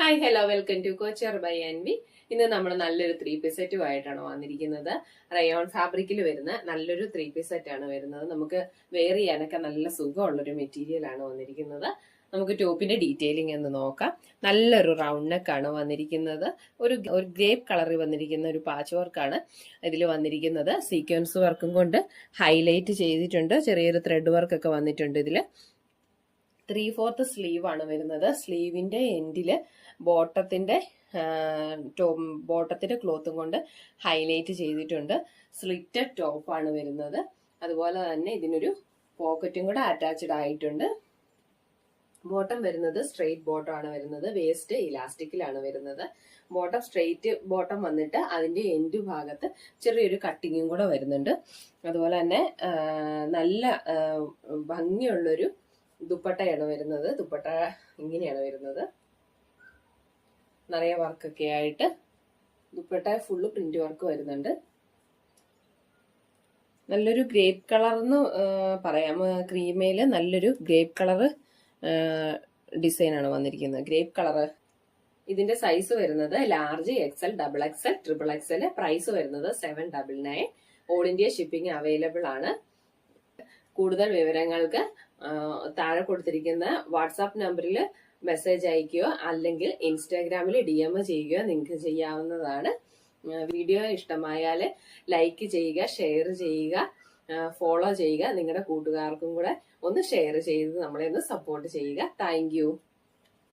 Hi hello welcome to couture by Anvi. ഇന്ന് നമ്മൾ നല്ലൊരു 3 പീസ് സെറ്റുമായിട്ടാണ് വന്നിരിക്കുന്നത്. റയോൺ ഫാബ്രിക്കിൽ വരുന്ന നല്ലൊരു 3 പീസ് സെറ്റാണ് വരുന്നത്. നമുക്ക് വെയർ ചെയ്യാനൊക്കെ നല്ല സുഖമുള്ളൊരു മെറ്റീരിയൽ ആണ് വന്നിരിക്കുന്നത്. നമുക്ക് ടോപ്പിന്റെ ഡീറ്റെയിലിംഗ് എന്ന് നോക്കാം. നല്ലൊരു റൗണ്ട് നെക്കാണ് വന്നിരിക്കുന്നത്. ഒരു ഗ്രേപ്പ് കളറിൽ വന്നിരിക്കുന്ന ഒരു പാച്ച് വർക്കാണ് ഇതിൽ വന്നിരിക്കുന്നത്. സീക്വൻസ് വർക്കും കൊണ്ട് ഹൈലൈറ്റ് ചെയ്തിട്ടുണ്ട്. ചെറിയൊരു ത്രെഡ് വർക്കൊക്കെ വന്നിട്ടുണ്ട് ഇതിൽ. 3/4 സ്ലീവ് ആണ് വരുന്നത്. സ്ലീവിന്റെ എൻഡില് ബോട്ടത്തിന്റെ ക്ലോത്തും കൊണ്ട് ഹൈലൈറ്റ് ചെയ്തിട്ടുണ്ട്. സ്ലിറ്റഡ് ടോപ്പാണ് വരുന്നത്. അതുപോലെ തന്നെ ഇതിനൊരു പോക്കറ്റും കൂടെ അറ്റാച്ച്ഡ് ആയിട്ടുണ്ട്. ബോട്ടം വരുന്നത് സ്ട്രെയിറ്റ് ബോട്ടം ആണ് വരുന്നത്. വേസ്റ്റ് ഇലാസ്റ്റിക്കിലാണ് വരുന്നത്. ബോട്ടം സ്ട്രെയിറ്റ് ബോട്ടം വന്നിട്ട് അതിന്റെ എൻഡ് ഭാഗത്ത് ചെറിയൊരു കട്ടിങ്ങും കൂടെ വരുന്നുണ്ട്. അതുപോലെ തന്നെ നല്ല ഭംഗിയുള്ളൊരു ദുപ്പട്ടയാണ് വരുന്നത്. ദുപ്പട്ട ഇങ്ങനെയാണ് വരുന്നത്. നിറയെ വർക്കൊക്കെ ആയിട്ട് ദുപ്പട്ട ഫുള്ള് പ്രിന്റ് വർക്ക് വരുന്നുണ്ട്. നല്ലൊരു ഗ്രേപ്പ് കളർ എന്ന് പറയാം. ക്രീമയില് നല്ലൊരു ഗ്രേപ്പ് കളർ ഡിസൈൻ ആണ് വന്നിരിക്കുന്നത്. Grape colour. ഇതിന്റെ സൈസ് വരുന്നത് large, XL, XXL, XXL. Price വരുന്നത് 799. ഓൾ ഇന്ത്യ ഷിപ്പിംഗ് അവൈലബിൾ ആണ്. കൂടുതൽ വിവരങ്ങൾക്ക് താഴെ കൊടുത്തിരിക്കുന്ന വാട്സാപ്പ് നമ്പറിൽ മെസ്സേജ് അയക്കുകയോ അല്ലെങ്കിൽ ഇൻസ്റ്റാഗ്രാമിൽ DM ചെയ്യുകയോ നിങ്ങൾക്ക് ചെയ്യാവുന്നതാണ്. വീഡിയോ ഇഷ്ടമായാൽ ലൈക്ക് ചെയ്യുക, ഷെയർ ചെയ്യുക, ഫോളോ ചെയ്യുക. നിങ്ങളുടെ കൂട്ടുകാർക്കും കൂടെ ഒന്ന് ഷെയർ ചെയ്ത് നമ്മളെ ഒന്ന് സപ്പോർട്ട് ചെയ്യുക. താങ്ക്